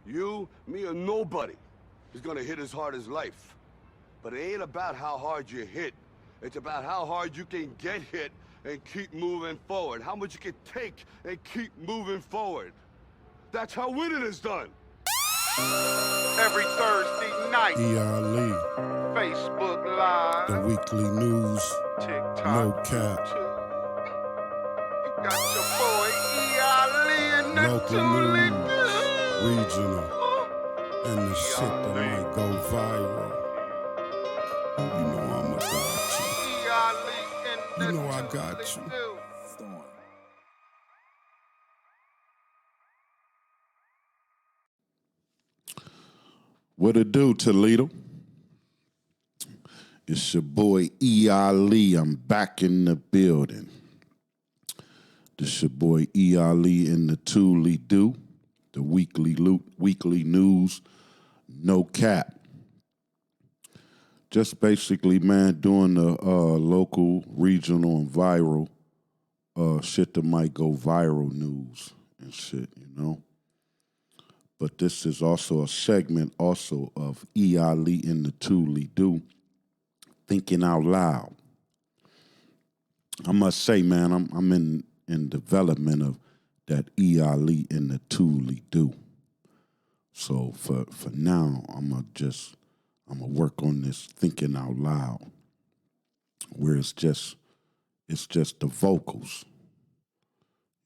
You, me, or nobody is gonna hit as hard as life. But it ain't about how hard you hit. It's about how hard you can get hit and keep moving forward. How much you can take and keep moving forward. That's how winning is done. Every Thursday night, E.Ali, Facebook Live, the weekly news, TikTok, no cap, YouTube. You got your boy E.Ali and the local news, ToLe'Do. regional, and the shit that might go viral. You know I'ma got E.Ali and you. the You know I got you. ToLe'Do. What it do, Toledo? It's your boy E.Ali. I'm back in the building. This your boy E.Ali in the ToLe'Do, the weekly news, no cap. Just basically, man, doing the local, regional, and viral shit that might go viral news and shit, you know. But this is also a segment also of E.Ali in the ToLe'Do, thinking out loud. I must say, man, I'm in development of that E.Ali in the ToLe'Do. So for now, I'm gonna work on this thinking out loud, where it's just the vocals,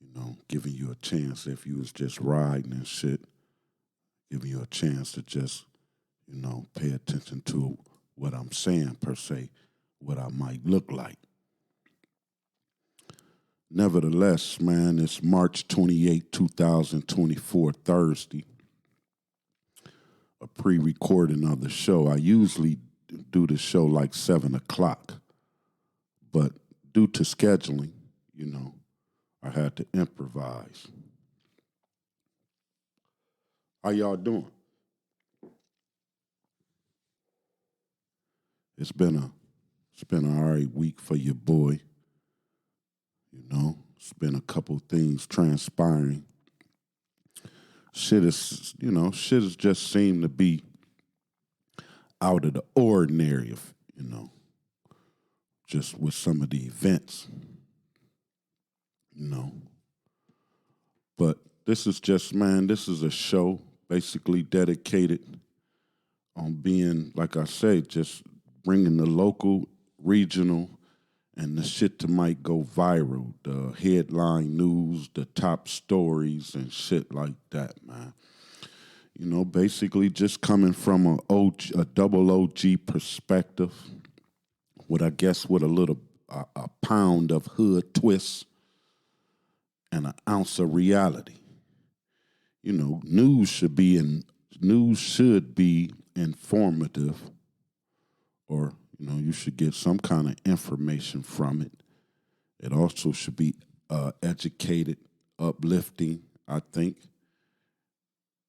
you know, giving you a chance if you was just riding and shit, giving you a chance to just, you know, pay attention to what I'm saying per se, what I might look like. Nevertheless, man, it's March 28, 2024, Thursday, a pre-recording of the show. I usually do the show like 7 o'clock, but due to scheduling, you know, I had to improvise. How y'all doing? It's been an all right week for your boy. You know, it's been a couple things transpiring. Shit has just seemed to be out of the ordinary, you know, just with some of the events, you know. But this is a show basically dedicated on being, like I say, just bringing the local, regional, and the shit that might go viral, the headline news, the top stories, and shit like that, man. You know, basically just coming from a double OG perspective, with a pound of hood twist and an ounce of reality. You know, news should be informative, or you know, you should get some kind of information from it. It also should be educated, uplifting, I think.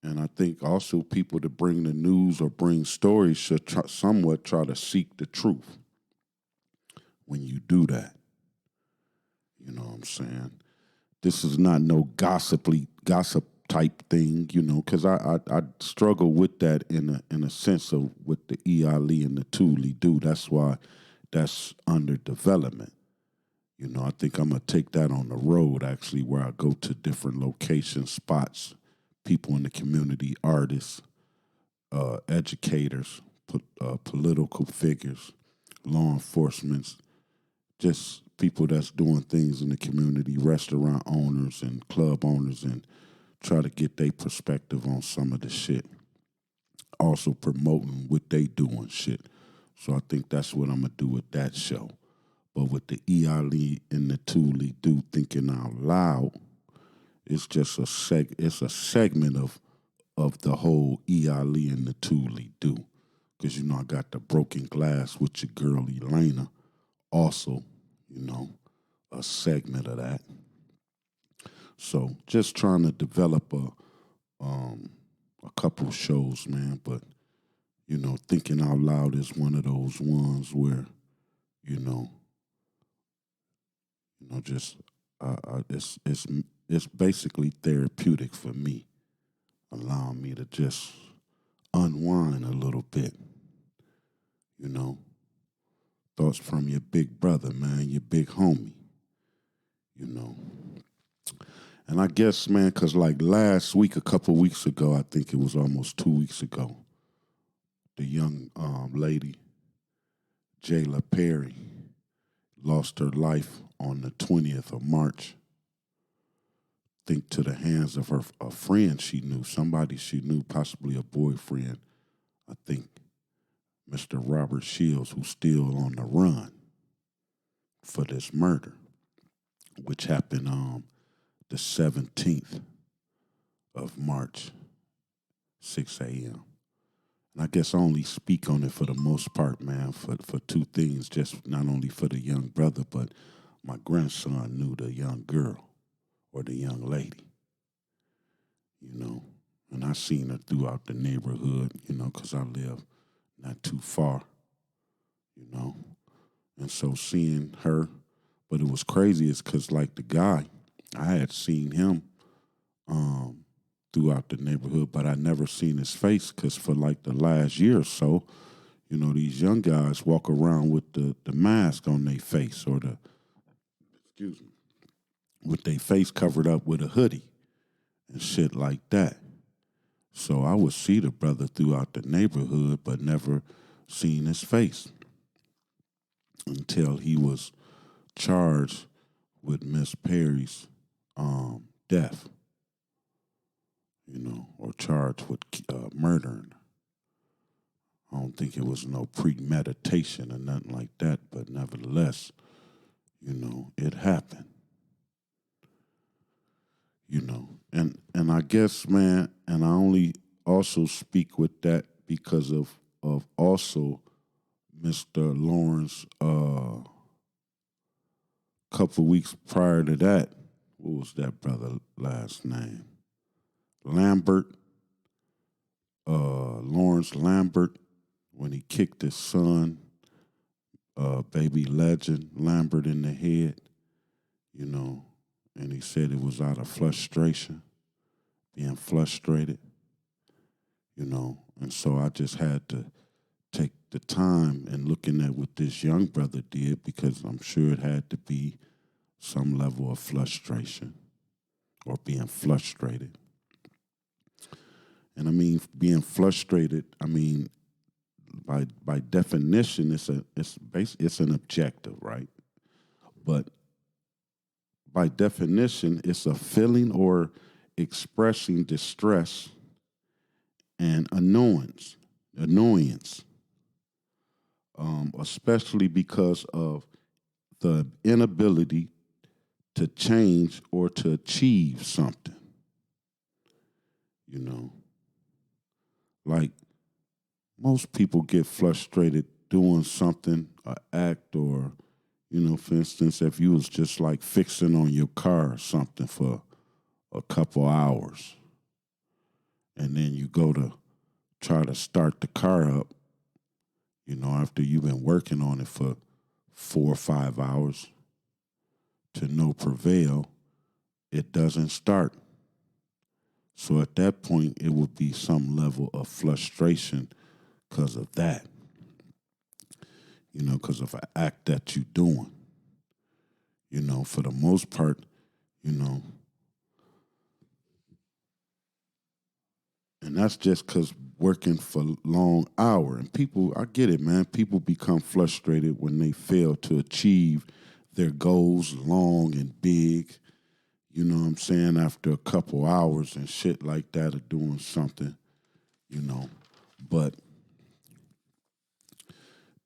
And I think also people that bring the news or bring stories should somewhat try to seek the truth when you do that. You know what I'm saying? This is not no gossip type thing, you know, because I struggle with that in a sense of with the E.Ali and the ToLe'Do. That's why that's under development. You know, I think I'm gonna take that on the road actually, where I go to different locations, spots, people in the community, artists, educators, political figures, law enforcement, just people that's doing things in the community, restaurant owners and club owners, and try to get their perspective on some of the shit. Also promoting what they do and shit. So I think that's what I'm gonna do with that show. But with the E.Ali and the ToLe'Do thinking out loud, it's just it's a segment of the whole E.Ali and the ToLe'Do. Because, you know, I got the broken glass with your girl Elena. Also, you know, a segment of that. So just trying to develop a couple shows, man. But, you know, thinking out loud is one of those ones where, you know, just it's basically therapeutic for me. allowing me to just unwind a little bit, you know. Thoughts from your big brother, man, your big homie, you know. And I guess, man, because like last week, a couple weeks ago, I think it was almost 2 weeks ago, the young lady, Jayla Perry, lost her life on the 20th of March. I think to the hands of a friend she knew, somebody she knew, possibly a boyfriend. I think Mr. Robert Shields, who's still on the run for this murder, which happened the 17th of March, 6 a.m. And I guess I only speak on it for the most part, man, for two things, just not only for the young brother, but my grandson knew the young girl or the young lady, you know. And I seen her throughout the neighborhood, you know, because I live not too far, you know. And so seeing her, but it was crazy is because, like, the guy, I had seen him throughout the neighborhood, but I never seen his face because for, like, the last year or so, you know, these young guys walk around with the mask on their face or with their face covered up with a hoodie and shit like that. So I would see the brother throughout the neighborhood, but never seen his face until he was charged with Miss Perry's death, you know, or charged with murdering her. I don't think it was no premeditation or nothing like that, but nevertheless, you know, it happened. You know, and I guess, man, and I only also speak with that because of also Mr. Lawrence. Couple weeks prior to that, what was that brother last name? Lambert, Lawrence Lambert, when he kicked his son, baby legend Lambert, in the head, you know, and he said it was out of frustration, being frustrated, you know, and so I just had to take the time and looking at what this young brother did because I'm sure it had to be some level of frustration or being frustrated. And I mean, being frustrated, I mean, by definition, it's an objective, right? But by definition, it's a feeling or expressing distress and annoyance, especially because of the inability to change or to achieve something. You know, like most people get frustrated doing something, an act, or, you know, for instance, if you was just like fixing on your car or something for a couple hours, and then you go to try to start the car up, you know, after you've been working on it for 4 or 5 hours to no prevail, it doesn't start. So at that point, it would be some level of frustration because of that, you know, because of an act that you're doing. You know, for the most part, you know, and that's just because working for long hour. And people, I get it, man. People become frustrated when they fail to achieve their goals long and big. You know what I'm saying? After a couple hours and shit like that of doing something, you know. But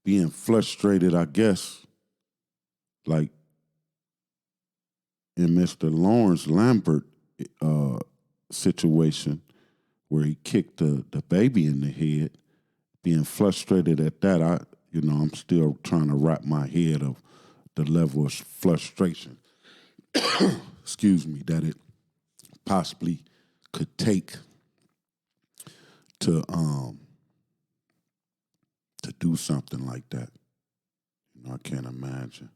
being frustrated, I guess, like in Mr. Lawrence Lambert situation where he kicked the baby in the head, being frustrated at that, I'm still trying to wrap my head of the level of frustration, excuse me, that it possibly could take to do something like that. You know, I can't imagine.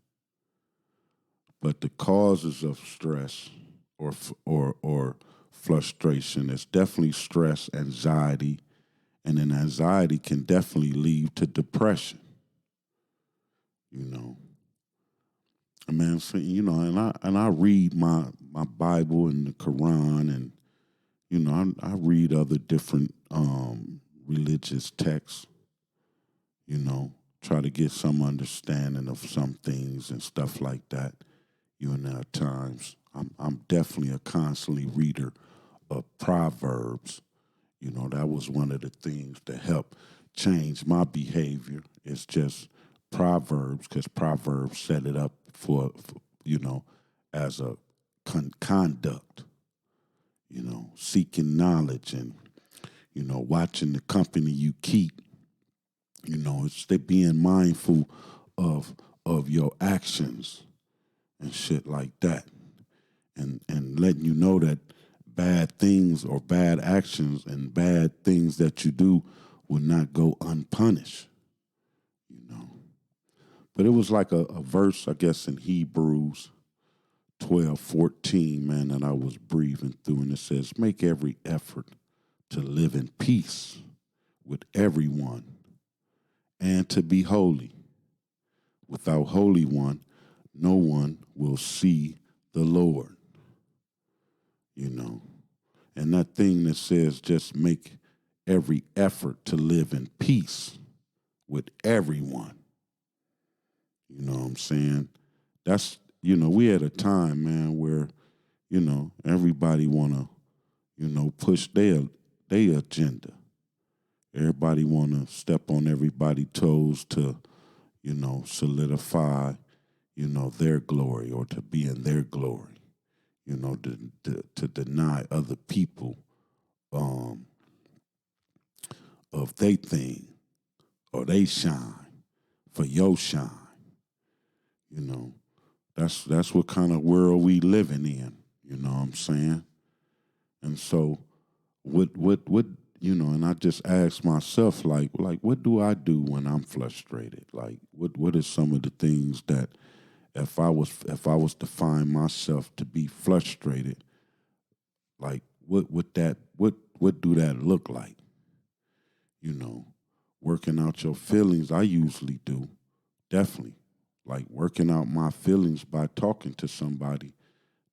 But the causes of stress or frustration. It's definitely stress, anxiety, and then anxiety can definitely lead to depression. You know, man. So, and I read my Bible and the Quran, and I read other different religious texts. Try to get some understanding of some things and stuff like that. At times, I'm definitely a constantly reader of Proverbs. That was one of the things that helped change my behavior. It's just Proverbs, because Proverbs set it up for as a conduct, seeking knowledge and, watching the company you keep. It's being mindful of your actions and shit like that. And letting you know that bad things or bad actions and bad things that you do will not go unpunished. But it was like a verse, I guess, in Hebrews 12:14, man, that I was breathing through, and it says, make every effort to live in peace with everyone and to be holy. Without Holy One, no one will see the Lord. And that thing that says just make every effort to live in peace with everyone. You know what I'm saying? That's, we at a time, man, where, everybody want to, push their agenda. Everybody want to step on everybody's toes to, solidify, their glory or to be in their glory. To deny other people of they thing or they shine for your shine. That's what kind of world we living in. You know what I'm saying? And so, what and I just ask myself, like, what do I do when I'm frustrated? Like, what are some of the things that if I was to find myself to be frustrated, like what do that look like? Working out your feelings, I usually do, definitely. Like working out my feelings by talking to somebody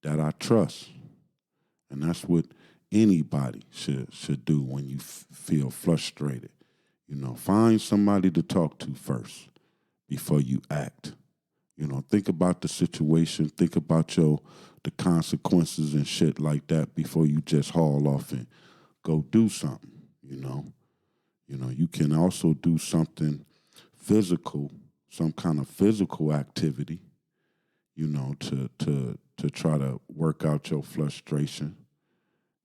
that I trust. And that's what anybody should do when you feel frustrated. Find somebody to talk to first before you act. Think about the situation, think about the consequences and shit like that before you just haul off and go do something. You can also do something physical, some kind of physical activity, to try to work out your frustration.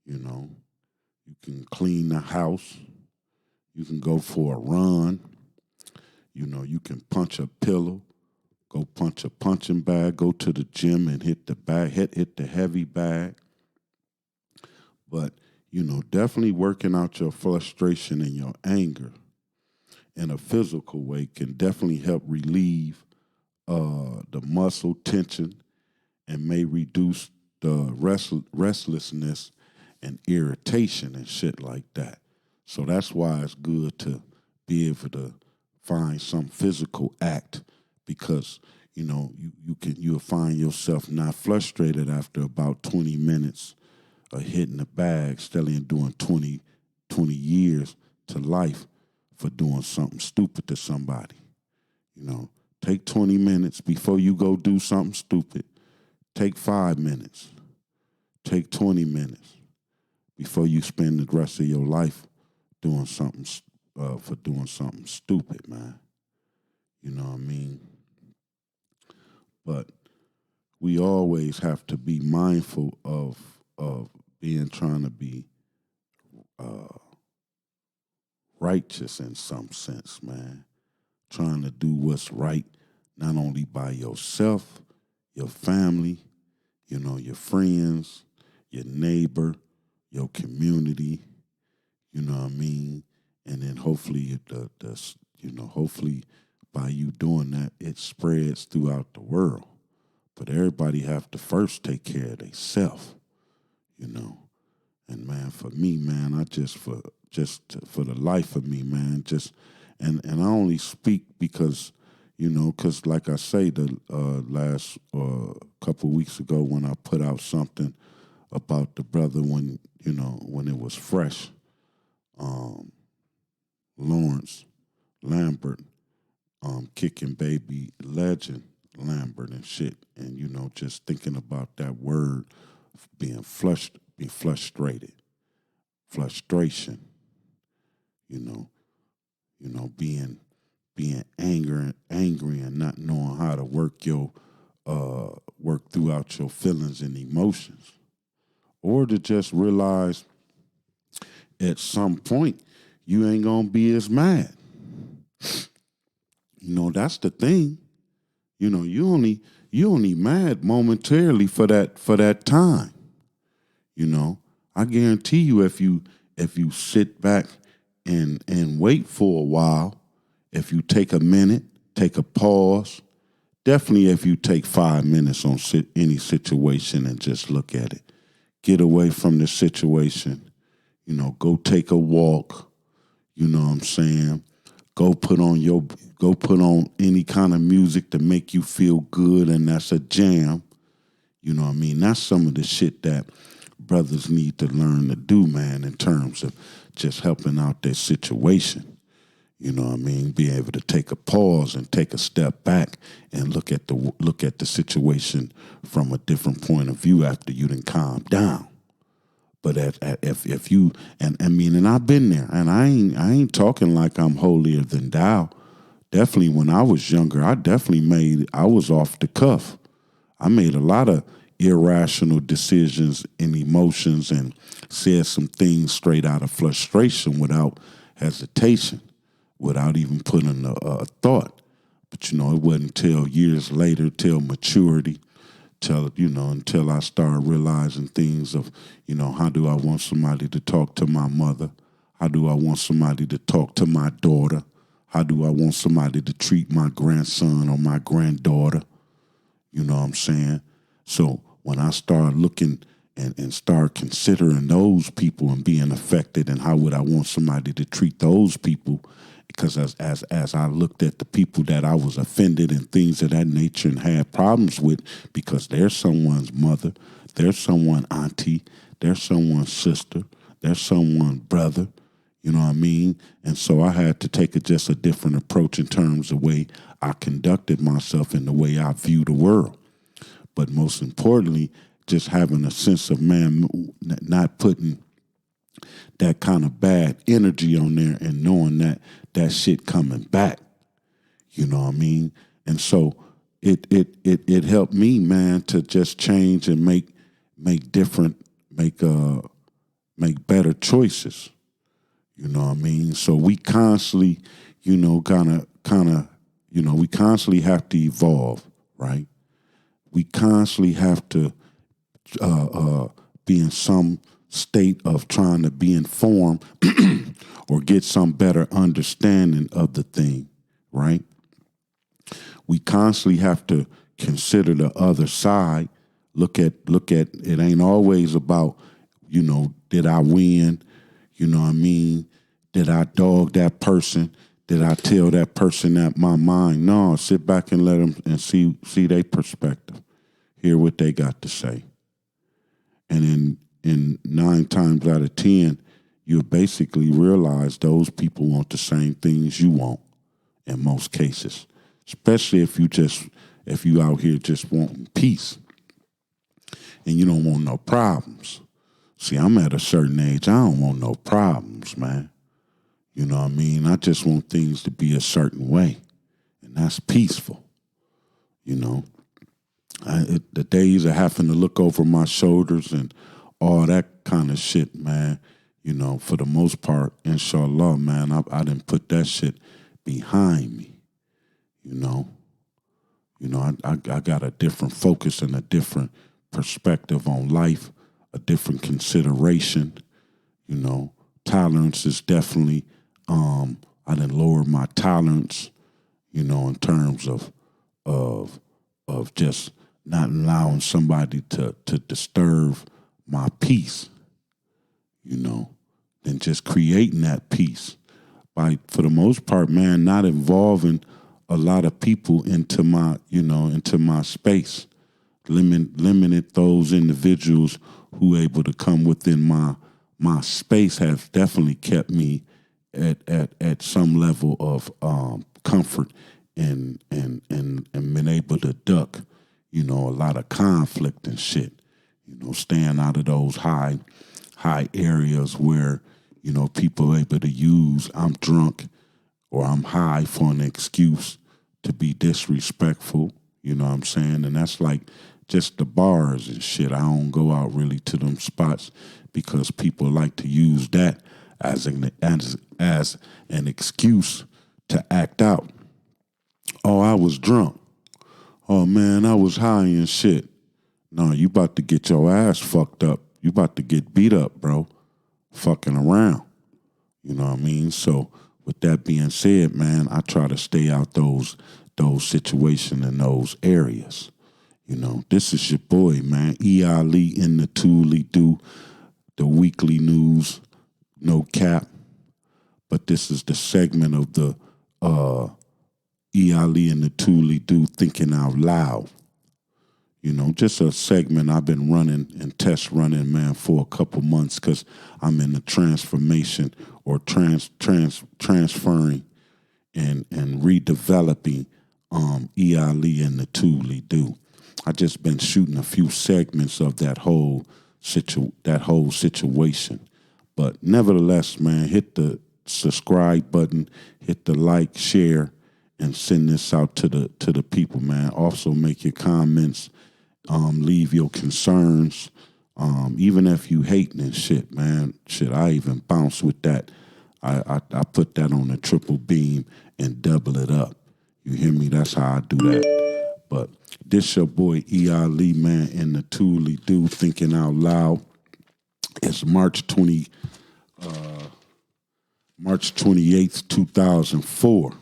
You can clean the house. You can go for a run. You can punch a pillow. Go punch a punching bag, go to the gym and hit the bag, hit the heavy bag. But, definitely working out your frustration and your anger in a physical way can definitely help relieve the muscle tension and may reduce the restlessness and irritation and shit like that. So that's why it's good to be able to find some physical act, because you'll find yourself not frustrated after about 20 minutes of hitting the bag, steadily doing 20 years to life for doing something stupid to somebody. Take 20 minutes before you go do something stupid. Take 5 minutes. Take 20 minutes before you spend the rest of your life doing something stupid, man. You know what I mean? But we always have to be mindful of trying to be righteous in some sense, man. Trying to do what's right, not only by yourself, your family, your friends, your neighbor, your community, you know what I mean? And then hopefully hopefully by you doing that, it spreads throughout the world. But everybody have to first take care of themselves, And man, for me, man, for the life of me, man, and I only speak because, because like I say, the last couple weeks ago when I put out something about the brother when it was fresh, Lawrence Lambert, kicking baby legend Lambert and shit, and just thinking about that word being frustrated, frustration, you know, being angry and not knowing how to work throughout your feelings and emotions, or to just realize at some point you ain't gonna be as mad. That's the thing. You only mad momentarily for that time. I guarantee you if you sit back and wait for a while, if you take a minute, take a pause, definitely if you take 5 minutes on any situation and just look at it, get away from the situation, go take a walk, you know what I'm saying? Go put on any kind of music to make you feel good, and that's a jam. You know what I mean? That's some of the shit that brothers need to learn to do, man, in terms of just helping out their situation. You know what I mean? Be able to take a pause and take a step back and look at the situation from a different point of view after you done calm down. But if you and I've been there, and I ain't talking like I'm holier than thou. Definitely, when I was younger, I was off the cuff. I made a lot of irrational decisions and emotions, and said some things straight out of frustration without hesitation, without even putting a thought. But it wasn't until years later, till maturity, until I started realizing things of, how do I want somebody to talk to my mother? How do I want somebody to talk to my daughter? How do I want somebody to treat my grandson or my granddaughter? You know what I'm saying? So when I start looking and start considering those people and being affected, and how would I want somebody to treat those people, because as I looked at the people that I was offended and things of that nature and had problems with, because they're someone's mother, they're someone's auntie, they're someone's sister, they're someone's brother, you know what I mean? And so I had to take just a different approach in terms of the way I conducted myself and the way I view the world. But most importantly, just having a sense of, man, not putting that kind of bad energy on there and knowing that shit coming back. You know what I mean? And so it helped me, man, to just change and make better choices. You know what I mean? So we constantly, we constantly have to evolve, right? We constantly have to be in some state of trying to be informed or get some better understanding of the thing, right? We constantly have to consider the other side. Look at it ain't always about, did I win? You know what I mean? Did I dog that person? Did I tell that person that my mind? No, sit back and let them and see their perspective. Hear what they got to say. And in 9 times out of 10, you'll basically realize those people want the same things you want in most cases, especially if you out here just wanting peace and you don't want no problems. See, I'm at a certain age, I don't want no problems, man. You know what I mean? I just want things to be a certain way, and that's peaceful, The days of having to look over my shoulders and all that kind of shit, man, for the most part, inshallah, man, I didn't put that shit behind me, I got a different focus and a different perspective on life, a different consideration, Tolerance is definitely, I didn't lower my tolerance, in terms of just not allowing somebody to disturb my peace. than just creating that peace by, for the most part, man, not involving a lot of people into my space. Limited those individuals who able to come within my space have definitely kept me at some level of comfort and been able to duck, a lot of conflict and shit. Staying out of those high areas where, people are able to use I'm drunk or I'm high for an excuse to be disrespectful, you know what I'm saying? And that's like just the bars and shit. I don't go out really to them spots because people like to use that as an excuse to act out. Oh, I was drunk. Oh, man, I was high and shit. No, you about to get your ass fucked up. You about to get beat up, bro. Fucking around. You know what I mean? So with that being said, man, I try to stay out those situations in those areas. This is your boy, man. E.Ali in the ToLe'Do, the weekly news, no cap. But this is the segment of the E.Ali in the ToLe'Do thinking out loud. Just a segment I've been running and test running, man, for a couple months because I'm in the transformation or transferring and redeveloping E.Ali and the ToLe'Do. I just been shooting a few segments of that whole situation. But nevertheless, man, hit the subscribe button, hit the like, share, and send this out to the people, man. Also make your comments. Leave your concerns, even if you hating and shit, man. Shit, I even bounce with that. I put that on a triple beam and double it up. You hear me? That's how I do that. But this your boy E.Ali, man, in the ToLe'Do thinking out loud. It's March 28th, 2004.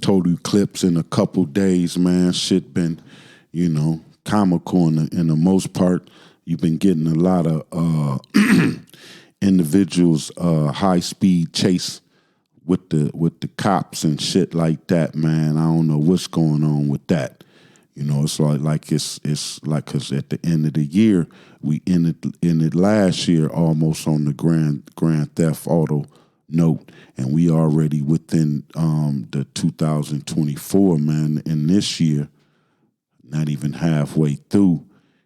Total eclipse in a couple days, man. Shit been, comical in the most part. You've been getting a lot of individuals high speed chase with the cops and shit like that, man. I don't know what's going on with that. It's like it's like because at the end of the year we ended last year almost on the Grand Theft Auto note, and we already within the 2024, man, and this year, not even halfway through,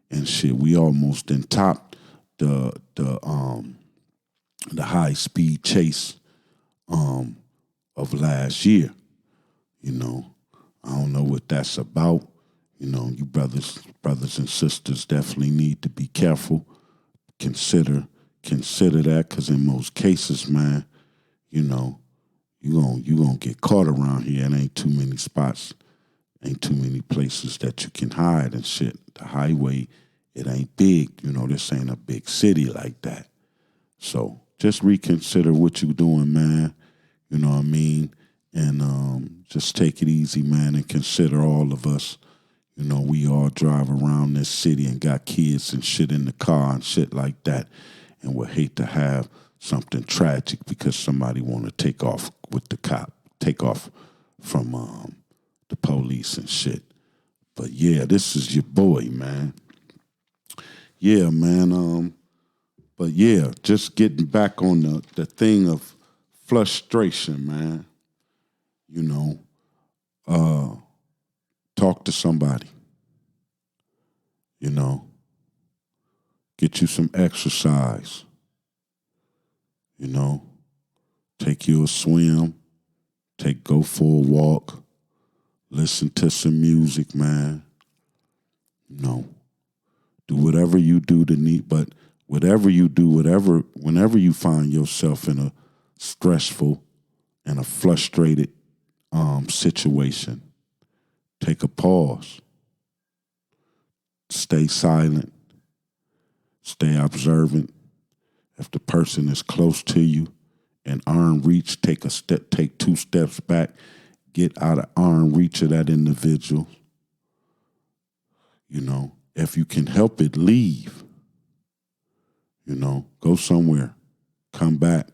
and shit, we almost in top the high speed chase of last year. I don't know what that's about. You brothers and sisters definitely need to be careful. Consider that, because in most cases, man, you gonna get caught around here. It ain't too many spots, ain't too many places that you can hide and shit. The highway, it ain't big. This ain't a big city like that. So just reconsider what you doing, man. You know what I mean? And just take it easy, man, and consider all of us. We all drive around this city and got kids and shit in the car and shit like that, and would hate to have something tragic because somebody want to take off from the police and shit. But yeah, this is your boy, man. Yeah, man. But yeah, just getting back on the thing of frustration, man. Talk to somebody. Get you some exercise. Take you a swim, go for a walk, listen to some music, man. Do whatever you do but whatever you do, whenever you find yourself in a stressful and a frustrated situation, take a pause. Stay silent. Stay observant. If the person is close to you, in arm reach, take 2 steps back, get out of arm reach of that individual. If you can help it, leave. You know, go somewhere, come back.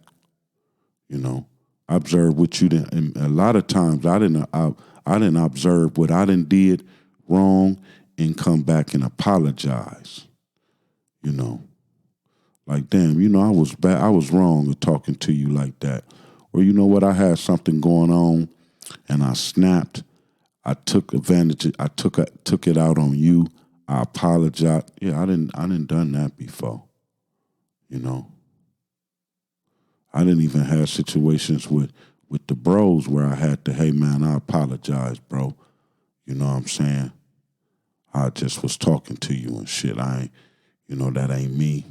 You know, observe what you did. And a lot of times I didn't observe what I did wrong and come back and apologize. You know, like, damn, you know, I was bad. I was wrong in talking to you like that. Or, you know what, I had something going on and I snapped. I took advantage. I took it out on you. I apologize. Yeah, I didn't done that before. You know, I didn't even have situations with the bros where I had to, hey man, I apologize, bro. You know what I'm saying? I just was talking to you and shit. I ain't, you know, that ain't me.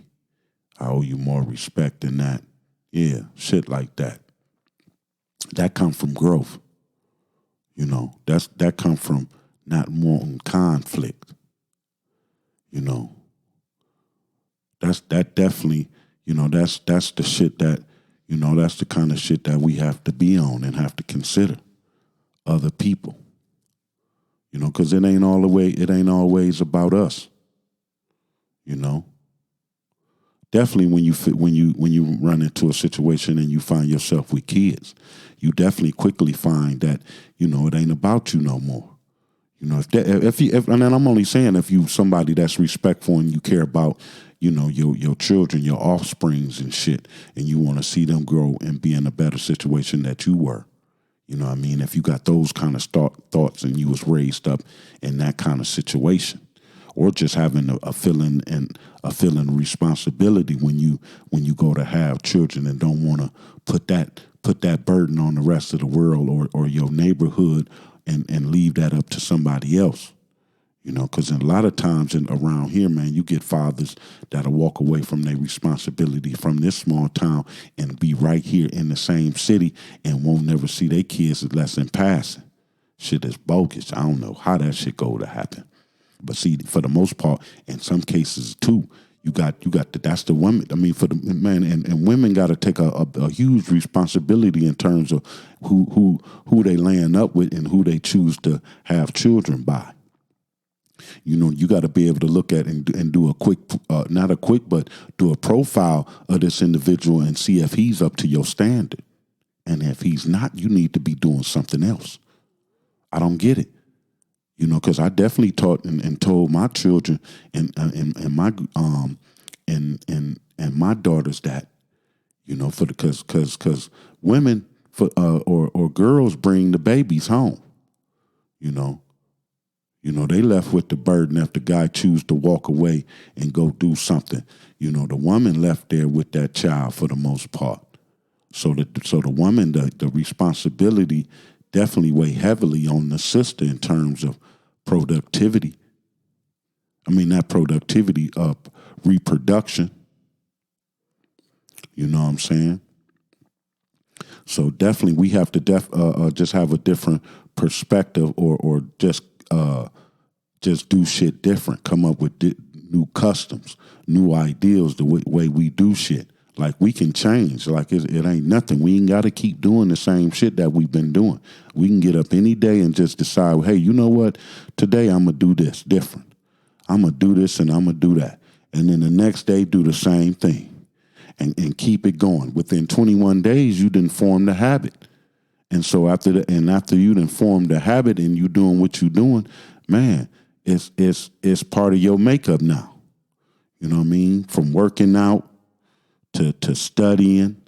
I owe you more respect than that. Yeah, shit like that. That come from growth. You know, that come from not wanting conflict. You know, that definitely, you know, that's the shit that, you know, that's the kind of shit that we have to be on and have to consider other people. You know, because it ain't always about us. You know, definitely when you run into a situation and you find yourself with kids, you definitely quickly find that, you know, it ain't about you no more. You know, if and then I'm only saying if you somebody that's respectful and you care about, you know, your children, your offsprings and shit, and you want to see them grow and be in a better situation that you were. You know what I mean? If you got those kind of thoughts and you was raised up in that kind of situation, or just having a feeling of responsibility when you go to have children and don't want to put that burden on the rest of the world or your neighborhood and leave that up to somebody else. You know, because a lot of times around here, man, you get fathers that'll walk away from their responsibility from this small town and be right here in the same city and won't never see their kids unless in passing. Shit is bogus. I don't know how that shit go to happen. But see, for the most part, in some cases too, that's the women. I mean, for the man and women got to take a huge responsibility in terms of who they laying up with and who they choose to have children by. You know, you got to be able to look at and do a quick, but do a profile of this individual and see if he's up to your standard. And if he's not, you need to be doing something else. I don't get it. You know, because I definitely taught and told my children and my daughters that, you know, because women or girls bring the babies home. You know, they left with the burden if the guy choose to walk away and go do something. You know, the woman left there with that child for the most part. So the woman, the responsibility definitely weigh heavily on the sister in terms of productivity. I mean, not productivity, reproduction. You know what I'm saying? So definitely we have to just have a different perspective or just do shit different, come up with new customs, new ideals, the way we do shit. Like, we can change. Like, it ain't nothing. We ain't got to keep doing the same shit that we've been doing. We can get up any day and just decide, hey, you know what? Today I'm going to do this different. I'm going to do this and I'm going to do that. And then the next day do the same thing and keep it going. Within 21 days, you didn't form the habit. And so after you done formed the habit and you doing what you doing, man, it's part of your makeup now. You know what I mean? From working out to studying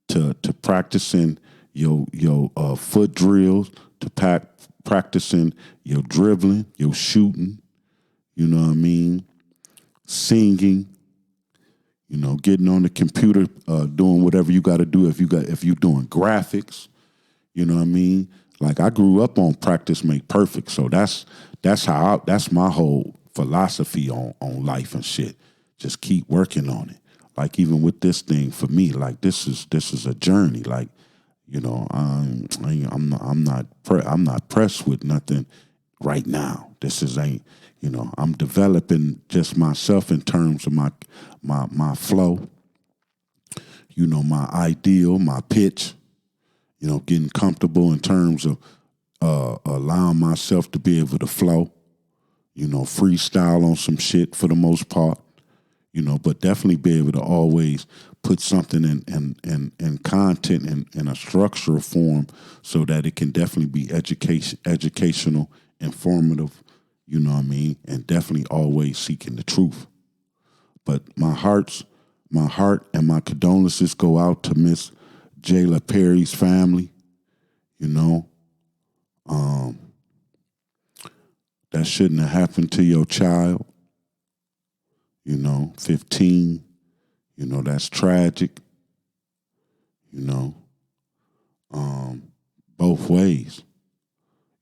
to practicing your foot drills to practicing your dribbling, your shooting. You know what I mean? Singing. You know, getting on the computer, doing whatever you got to do. If you doing graphics. You know what I mean? Like, I grew up on practice make perfect. So that's my whole philosophy on life and shit. Just keep working on it. Like, even with this thing for me, like, this is a journey. Like, you know, I'm not pressed with nothing right now. You know, I'm developing just myself in terms of my flow. You know, my ideal, my pitch. You know, getting comfortable in terms of allowing myself to be able to flow. freestyle on some shit for the most part, but definitely be able to always put something in content in a structural form so that it can definitely be educational, informative, you know what I mean, and definitely always seeking the truth. But my heart and my condolences go out to Miss Jayla Perry's family, you know. That shouldn't have happened to your child, 15, that's tragic, both ways,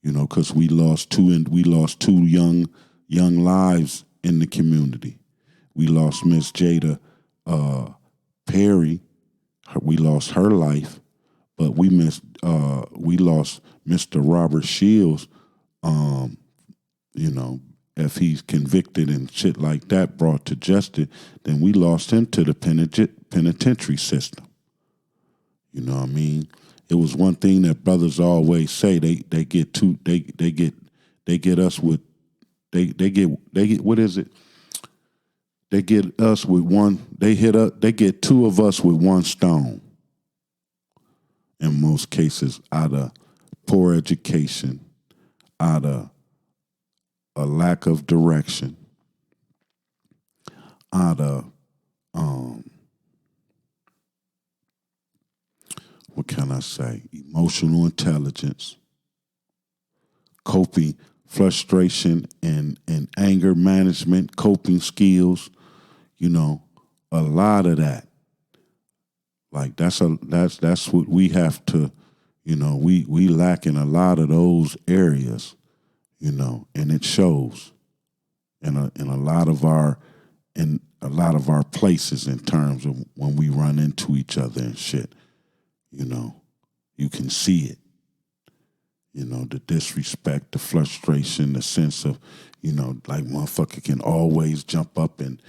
because we lost two young lives in the community. We lost Miss Jada Perry. We lost her life, but we lost Mr. Robert Shields. If he's convicted and shit like that, brought to justice, then we lost him to the penitentiary system. You know what I mean? It was one thing that brothers always say. They get us with what is it? They get us with one. They get two of us with one stone. In most cases, out of poor education, out of a lack of direction, out of what can I say? Emotional intelligence, coping, frustration, and anger management, coping skills. A lot of that. Like that's what we have to. We lack in a lot of those areas. And it shows in a lot of our places in terms of when we run into each other and shit. You can see it. The disrespect, the frustration, the sense of, like motherfucker can always jump up and,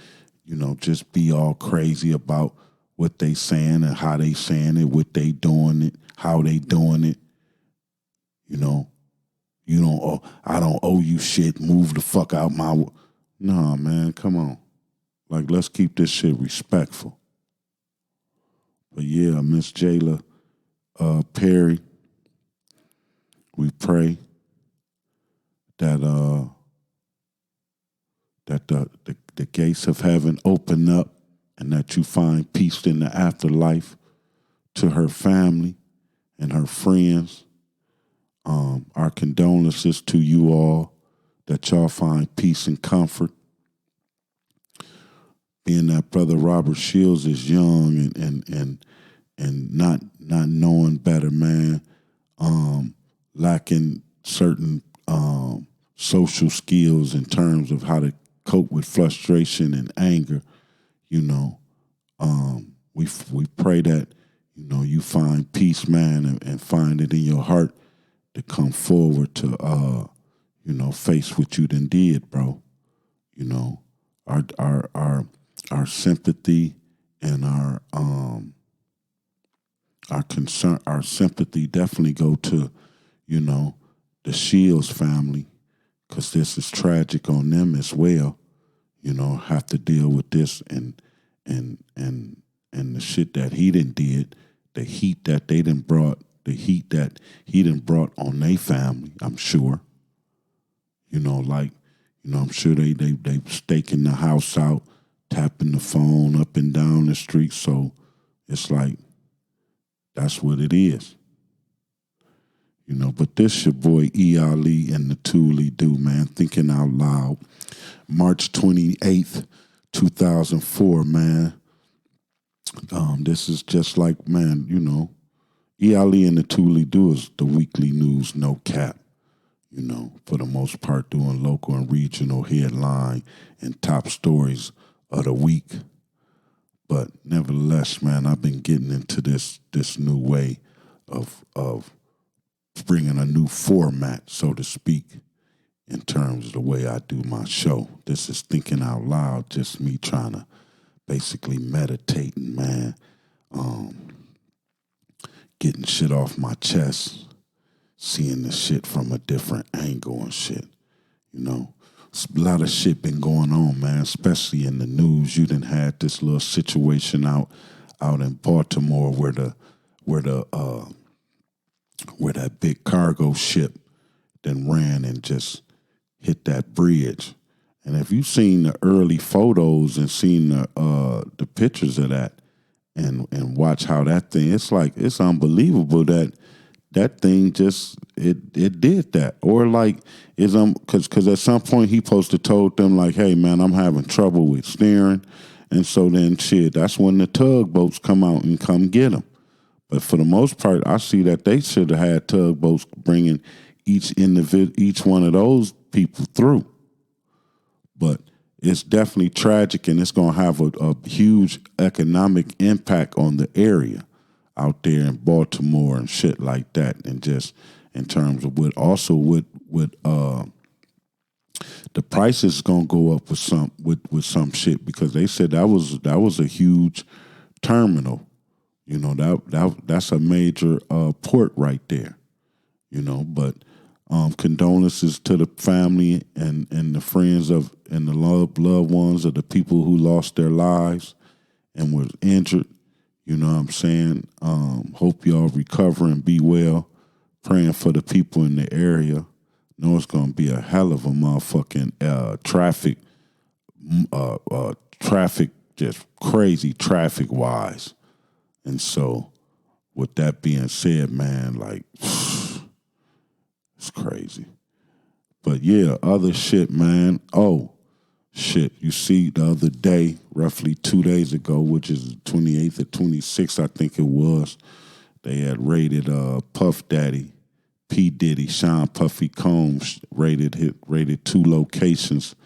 just be all crazy about what they saying and how they saying it, what they doing it, how they doing it. I don't owe you shit. Move the fuck out my. Nah, man, come on. Like, let's keep this shit respectful. But yeah, Miss Jayla Perry, we pray that the gates of heaven open up and that you find peace in the afterlife to her family and her friends. Our condolences to you all, that y'all find peace and comfort. Being that Brother Robert Shields is young and not knowing better, man, lacking certain social skills in terms of how to cope with frustration and anger, we pray that, you find peace, man, and find it in your heart to come forward to, face what you done did, bro. Our sympathy and our concern, our sympathy definitely go to, the Shields family, because this is tragic on them as well. Have to deal with this and the shit that he done did, the heat that they done brought. The heat that he done brought on their family, I'm sure. I'm sure they staking the house out, tapping the phone up and down the street. So it's like, that's what it is. But this your boy E.Ali and the ToLe'Do, man, thinking out loud. March 28th, 2004, man. This is just like, man, E.Ali and the ToLe'Do is the weekly news, no cap, for the most part doing local and regional headline and top stories of the week. But nevertheless, man, I've been getting into this new way of bringing a new format, so to speak, in terms of the way I do my show. This is thinking out loud, just me trying to basically meditating, man. Getting shit off my chest, seeing the shit from a different angle and shit, a lot of shit been going on, man, especially in the news. You done had this little situation out in Baltimore where that big cargo ship then ran and just hit that bridge. And if you've seen the early photos and seen the pictures of that and watch how that thing, it's unbelievable that thing just it did that. Or like is because at some point he supposed to told them like, hey man, I'm having trouble with steering, and so then shit, that's when the tugboats come out and come get him. But for the most part, I see that they should have had tugboats bringing each one of those people through. But it's definitely tragic, and it's going to have a huge economic impact on the area out there in Baltimore and shit like that. And just in terms of the prices is going to go up with some shit, because they said that was a huge terminal. You know, that's a major port right there. You know, but condolences to the family and the friends of and the loved ones of the people who lost their lives and were injured. You know what I'm saying? Hope y'all recover and be well. Praying for the people in the area. Know it's gonna be a hell of a motherfucking traffic, just crazy traffic wise. And so, with that being said, man, like, it's crazy. But yeah, other shit, man. Oh, shit. You see, the other day, roughly 2 days ago, which is the 28th or 26th, I think it was, they had raided Puff Daddy, P. Diddy, Sean Puffy Combs, raided 2 locations,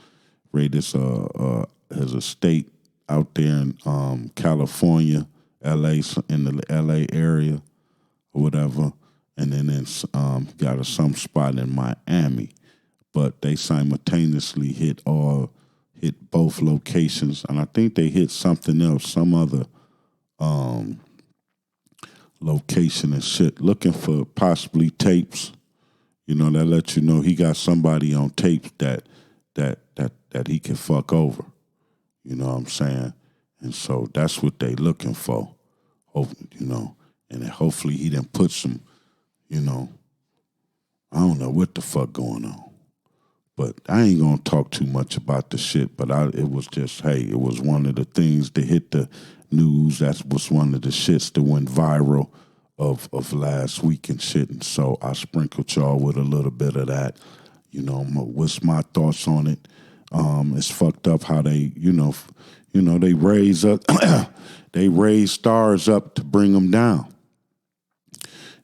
raided his estate out there in California, L.A., in the L.A. area or whatever, and then got some spot in Miami. But they simultaneously hit both locations, and I think they hit something else, some other location and shit, looking for possibly tapes. You know, that lets you know he got somebody on tape that he can fuck over. You know what I'm saying? And so that's what they looking for. Hope, you know, and then hopefully he didn't put some, you know, I don't know what the fuck going on. But I ain't gonna talk too much about the shit, but it was just, hey, it was one of the things that hit the news. That was one of the shits that went viral of last week and shit. And so I sprinkled y'all with a little bit of that. You know, what's my thoughts on it? It's fucked up how they, they raise up, they raise stars up to bring them down.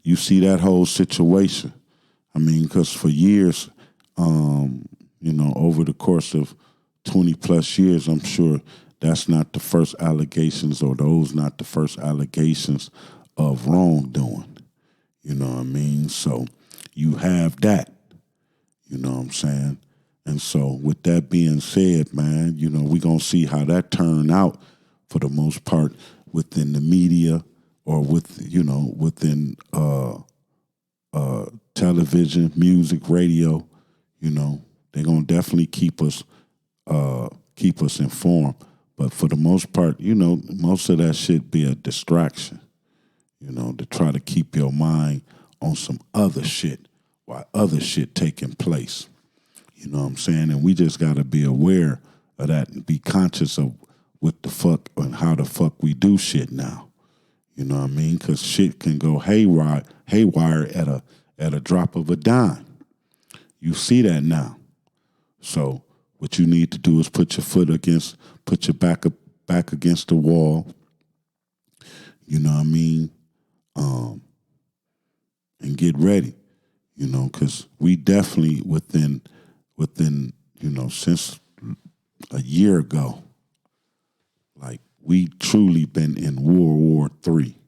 You see that whole situation. I mean, because for years, over the course of 20 plus years, I'm sure that's not the first allegations, or those not the first allegations of wrongdoing. You know what I mean? So you have that. You know what I'm saying? And so with that being said, man, we're going to see how that turn out for the most part within the media or within television, music, radio. They're going to definitely keep us informed. But for the most part, most of that shit be a distraction, to try to keep your mind on some other shit while other shit taking place. You know what I'm saying? And we just got to be aware of that and be conscious of what the fuck and how the fuck we do shit now. You know what I mean? Because shit can go haywire at a drop of a dime. You see that now. So what you need to do is put your back against the wall. You know what I mean? And get ready. Because we definitely within since a year ago, like we truly been in World War III.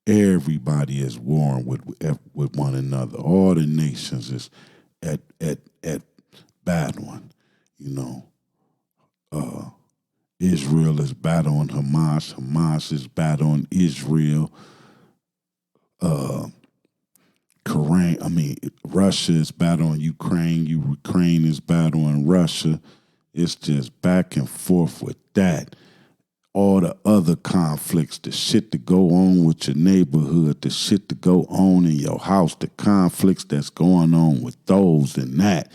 Everybody is warring with one another. All the nations is at battling. Israel is battling Hamas. Hamas is battling Israel. Russia is battling Ukraine. Ukraine is battling Russia. It's just back and forth with that. All the other conflicts, the shit that go on with your neighborhood, the shit that go on in your house, the conflicts that's going on with those and that.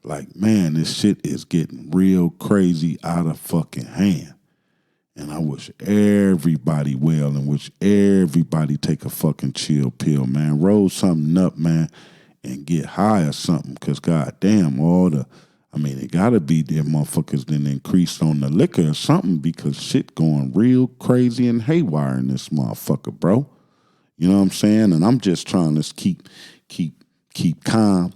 Like, man, this shit is getting real crazy out of fucking hand. And I wish everybody well and wish everybody take a fucking chill pill, man. Roll something up, man, and get high or something. Because, goddamn, it got to be them motherfuckers then increased on the liquor or something because shit going real crazy and haywire in this motherfucker, bro. You know what I'm saying? And I'm just trying to keep calm,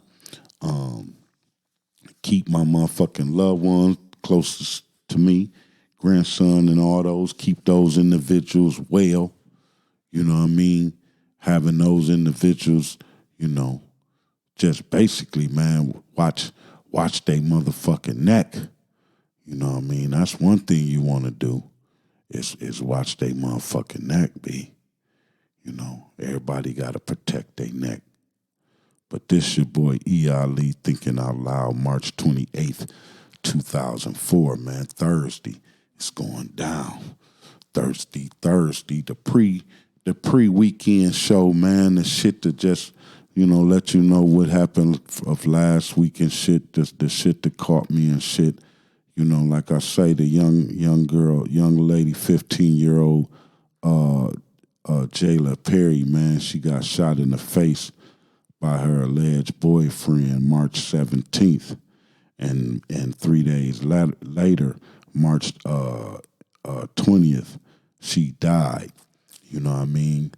keep my motherfucking loved ones closest to me, grandson and all those, keep those individuals well, you know what I mean? Having those individuals, just basically, man, watch they motherfucking neck. You know what I mean? That's one thing you want to do is watch they motherfucking neck, B. Everybody got to protect their neck. But this your boy E.Ali thinking out loud, March 28th, 2004, man, Thursday. It's going down. Thursday, the pre-weekend show, man, the shit that just, let you know what happened of last week and shit, the shit that caught me and shit. Like I say, the young lady, 15-year-old Jayla Perry, man, she got shot in the face by her alleged boyfriend March 17th. And 3 days later, March 20th, she died. You know what I mean?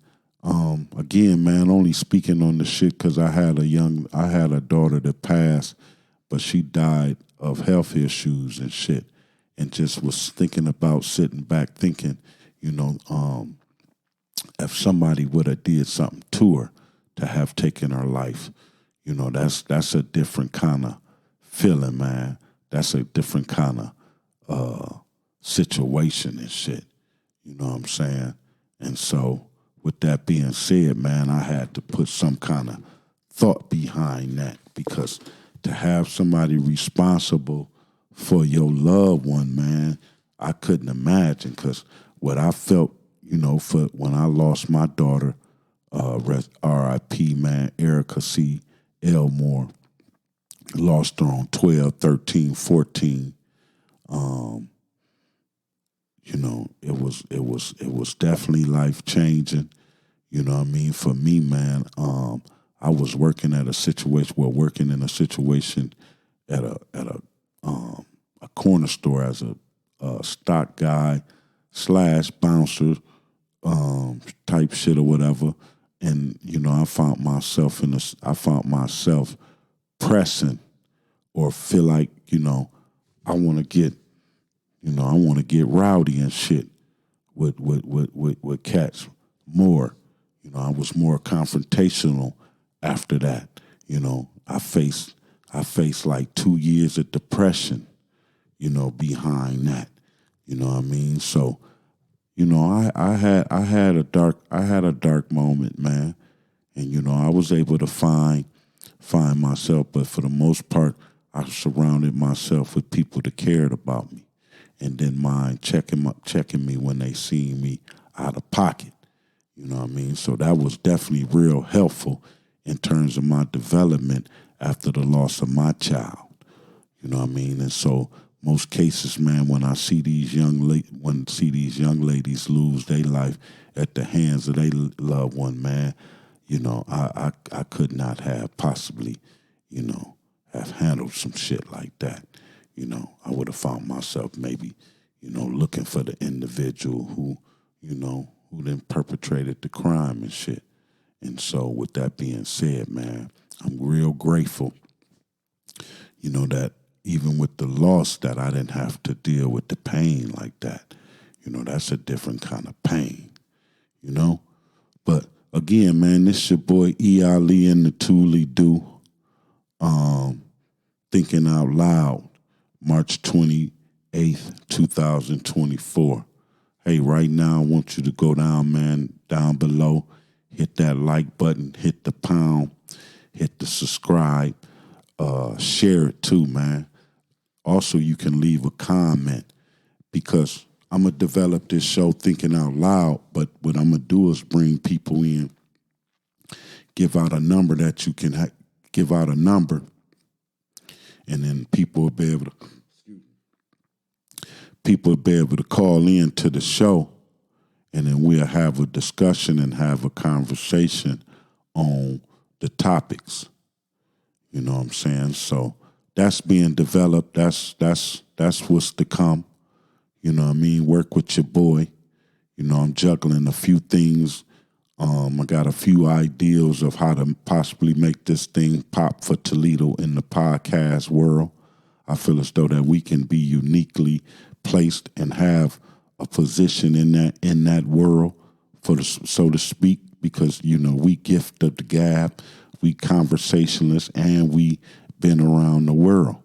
Again, man, only speaking on the shit because I had a daughter that passed, but she died of health issues and shit, and just was thinking about sitting back thinking, if somebody would have did something to her to have taken her life, that's a different kind of feeling, man. That's a different kind of situation and shit. You know what I'm saying? And so, with that being said, man, I had to put some kind of thought behind that because to have somebody responsible for your loved one, man, I couldn't imagine because what I felt, for when I lost my daughter, R.I.P., man, Erica C. Elmore, lost her on 12/13/14. It was definitely life changing. You know what I mean? For me, man, I was working in a situation at a corner store as a stock guy / bouncer type shit or whatever. And I found myself pressing or feel like I want to get rowdy and shit with cats more. I was more confrontational after that. I faced like 2 years of depression, behind that. You know what I mean? So, I had a dark moment, man. And I was able to find myself, but for the most part, I surrounded myself with people that cared about me and didn't mind checking me when they see me out of pocket. You know what I mean? So that was definitely real helpful in terms of my development after the loss of my child. You know what I mean? And so most cases, man, when I see these young ladies lose their life at the hands of their loved one, man, I could not have possibly, have handled some shit like that. I would have found myself maybe, looking for the individual who then perpetrated the crime and shit. And so with that being said, man, I'm real grateful, that even with the loss that I didn't have to deal with the pain like that. That's a different kind of pain, But again, man, this your boy E.Ali and the ToLe'Do, thinking out loud, March 28th, 2024. Hey, right now, I want you to go down, man, down below, hit that like button, hit the pound, hit the subscribe, share it too, man. Also, you can leave a comment because I'm going to develop this show thinking out loud, but what I'm going to do is bring people in, give out a number that you can give out a number, and then people will be able to call in to the show, and then we'll have a discussion and have a conversation on the topics. You know what I'm saying? So that's being developed. That's what's to come. You know what I mean? Work with your boy. You know, I'm juggling a few things. I got a few ideas of how to possibly make this thing pop for ToLe'Do in the podcast world. I feel as though that we can be uniquely placed and have a position in that world, so to speak, because, you know, we gift of the gab, we conversationalists, and we been around the world.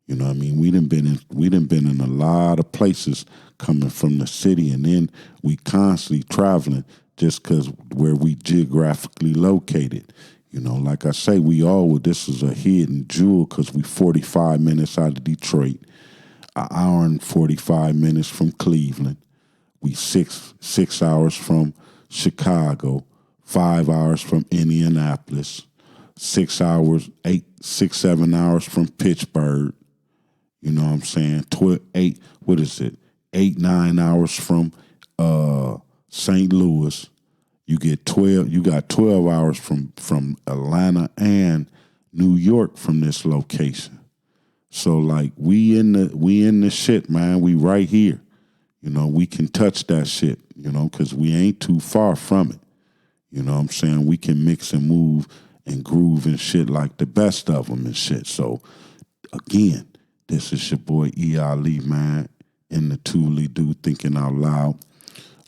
You know what I mean? We done been in a lot of places coming from the city, and then we constantly traveling just because where we geographically located. You know, like I say, this is a hidden jewel because we 45 minutes out of Detroit, an hour and 45 minutes from Cleveland. We six hours from Chicago, 5 hours from Indianapolis, 7 hours from Pittsburgh. You know what I'm saying? 9 hours from St. Louis. You got 12 hours from Atlanta and New York from this location. So like we in the shit, man. We right here. You know, we can touch that shit, you know, because we ain't too far from it. You know what I'm saying? We can mix and move and groove and shit like the best of them and shit. So again, this is your boy E.Ali, man, in the ToLe'Do Thinking Out Loud.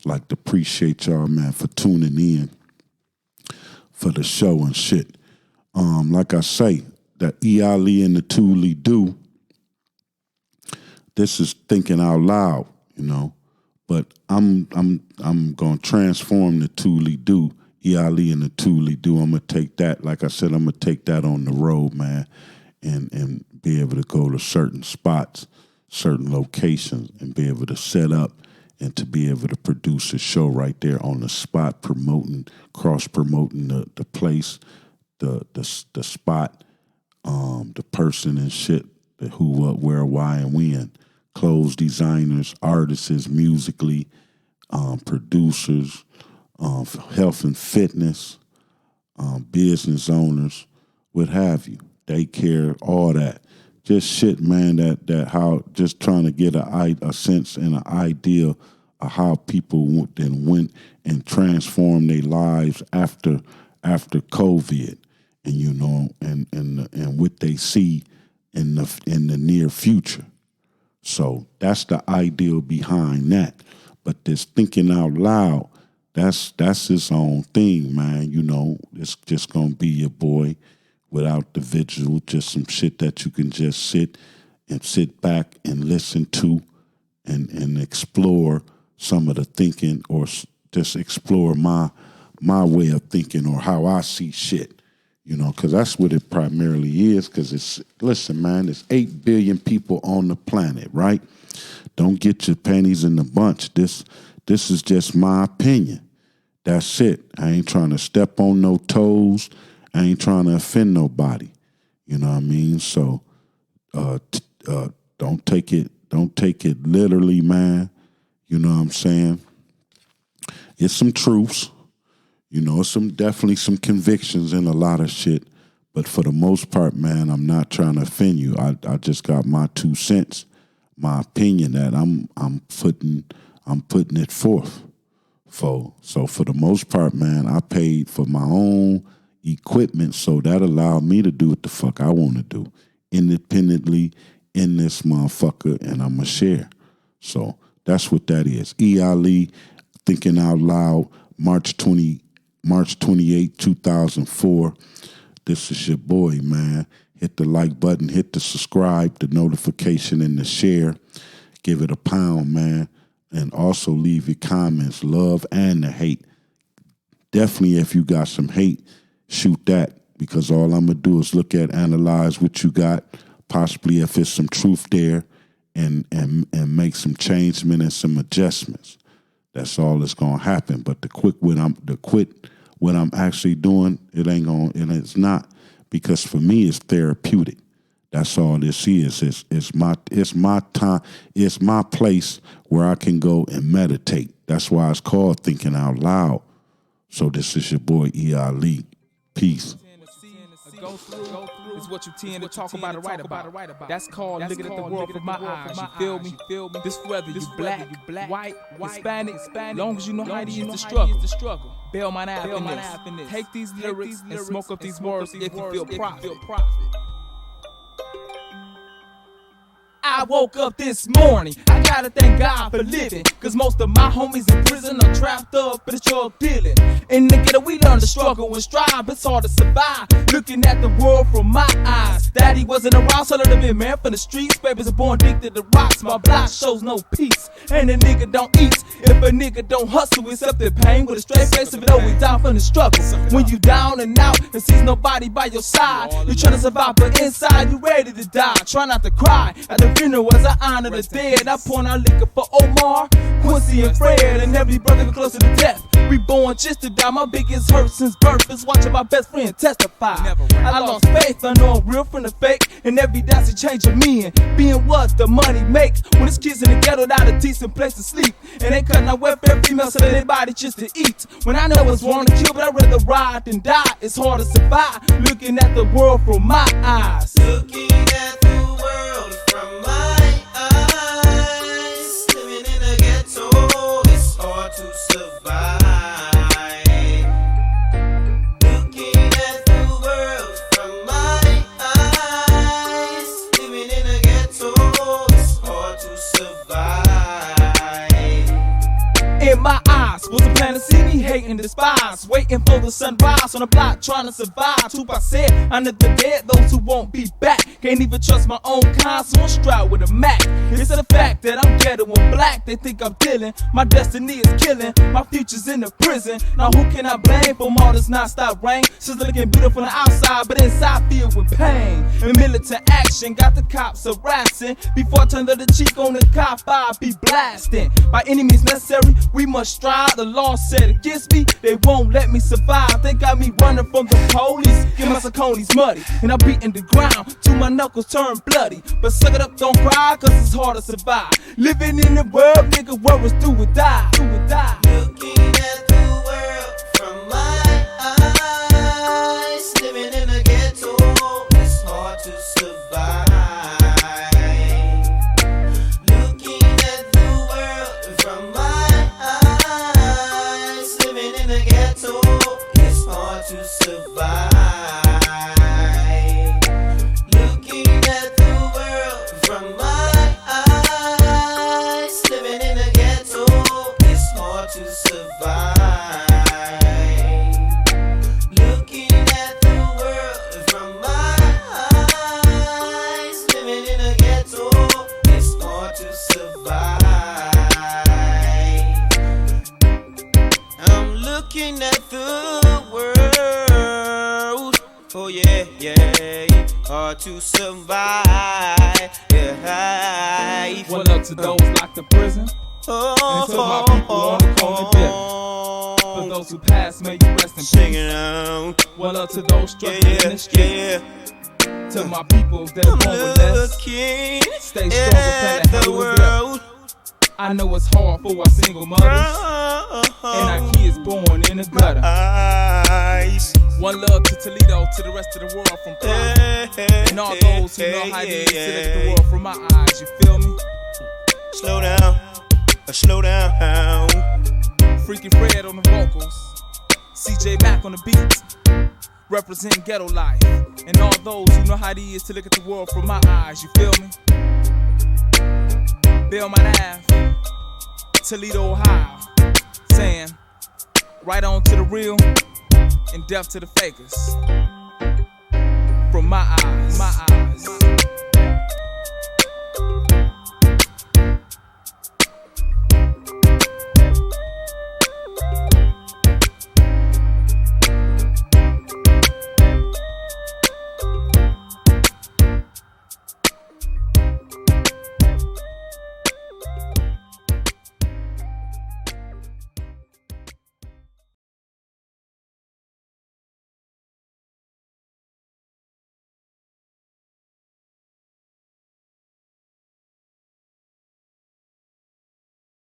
Like to appreciate y'all, man, for tuning in for the show and shit. Like I say, that E.Ali and the ToLe'Do, this is Thinking Out Loud, you know. But I'm gonna transform the ToLe'Do, E.Ali and the ToLe'Do. I'm gonna take that, like I said, I'm gonna take that on the road, man, and be able to go to certain spots, certain locations, and be able to set up and to be able to produce a show right there on the spot, cross-promoting the place, the spot, the person and shit, the who, what, where, why, and when. Clothes designers, artists, musically, producers, health and fitness, business owners, what have you. Daycare, all that. Just shit, man, just trying to get a sense and an idea of how people went and transformed their lives after COVID, and you know, and what they see in the near future. So that's the ideal behind that. But this thinking out loud, that's its own thing, man. You know, it's just gonna be your boy without the visual, just some shit that you can just sit back and listen to and explore some of the thinking, or just explore my way of thinking or how I see shit, you know, because that's what it primarily is. Because listen, man, there's 8 billion people on the planet, right? Don't get your panties in the bunch. This is just my opinion. That's it. I ain't trying to step on no toes. I ain't trying to offend nobody. You know what I mean? So don't take it literally, man. You know what I'm saying? It's some truths. You know, definitely some convictions in a lot of shit. But for the most part, man, I'm not trying to offend you. I just got my 2 cents, my opinion that I'm putting it forth. So for the most part, man, I paid for my own equipment, so that allowed me to do what the fuck I want to do independently in this motherfucker, and I'm going to share. So that's what that is. E.Ali, Thinking Out Loud, March 28, 2004. This is your boy, man. Hit the like button, hit the subscribe, the notification, and the share. Give it a pound, man. And also leave your comments, love and the hate. Definitely if you got some hate, shoot that. because all I'm going to do is analyze what you got, possibly if there's some truth there, and make some changement and some adjustments. That's all that's going to happen. But to quit what I'm actually doing, it's not, because for me it's therapeutic. That's all this is. It's my time. It's my place where I can go and meditate. That's why it's called Thinking Out Loud. So this is your boy E.Ali. Peace. Go through is what you tend to talk about and write about. That's called looking at the world from my eyes. You feel me? This whether you black, white, Hispanic, long as you know how it is to struggle. Bail my ass in this. Take these lyrics and smoke up these words if you feel profit. I woke up this morning, I gotta thank God for living, cause most of my homies in prison are trapped up in the drug dealing. In the ghetto we learn to struggle and strive, it's hard to survive, looking at the world from my eyes. Daddy wasn't around, so I learned to be a man from the streets. Babies are born addicted to rocks, my block shows no peace, and a nigga don't eat if a nigga don't hustle, accept the pain with a straight face if it always down from the struggle. When you down and out and sees nobody by your side, you tryna survive but inside you ready to die. Try not to cry at the funeral as I honor the dead. I pour out liquor for Omar, Quincy, and Fred, and every brother closer to death. We born just to die. My biggest hurt since birth is watching my best friend testify. I lost faith, I know I'm real from the fake, and every dance a change of meaning. Being what the money make when it's kids in the ghetto without a decent place to sleep, and they cutting out welfare females so that anybody just to eat. When I know it's wrong to kill, but I'd rather ride than die. It's hard to survive looking at the world from my eyes. Looking at the world from my eyes, living in a ghetto, it's hard to survive. Looking at the world from my eyes, living in a ghetto, it's hard to survive. In my eyes was a plan to see me hate and despise, waiting for the sunrise on the block trying to survive. Tupac said, under the dead, those who won't be back. Can't even trust my own kind, so I'm strapped with a Mac. It's the fact that I'm ghetto and black, they think I'm dealing. My destiny is killing, my future's in the prison. Now who can I blame for all this non-stop rain? She's looking beautiful on the outside, but inside filled with pain. And militant action got the cops harassing. Before I turn the cheek on the cop, I'll be blasting. By any means necessary, we must strive. The law said against me, they won't let me survive. They got me running from the police, get my Saucony's muddy, and I'm beating the ground till my knuckles turn bloody. But suck it up, don't cry, cause it's hard to survive. Living in the world, nigga, where it's do or die. Looking at the world from my eyes, living in a ghetto, it's hard to survive. Looking at the world from my eyes, living in a ghetto, it's hard to survive. Looking at the world from my eyes, living in a ghetto, it's hard to survive. Looking at the world from my eyes, living in a ghetto, it's hard to survive. I'm looking at the world, oh yeah, hard to survive, yeah. Well up to those locked in prison, and to my people on the corner bed. For those who passed, may you rest in Sing peace. it out. Well up to those struggling in the street. To my people that are born with less, Looking stay strong and plan at the world I know it's hard for our single mothers and our kids born in the gutter. eyes. One love to Toledo, to the rest of the world from Pride, and all those who know how it is to look at the world from my eyes. You feel me? Slow down, slow down. Freaky Fred on the vocals, CJ Mack on the beat, representing ghetto life, and all those who know how it is to look at the world from my eyes. You feel me? Bill my Ave, Toledo, Ohio, saying right on to the real and deaf to the fakers. From my eyes, my eyes.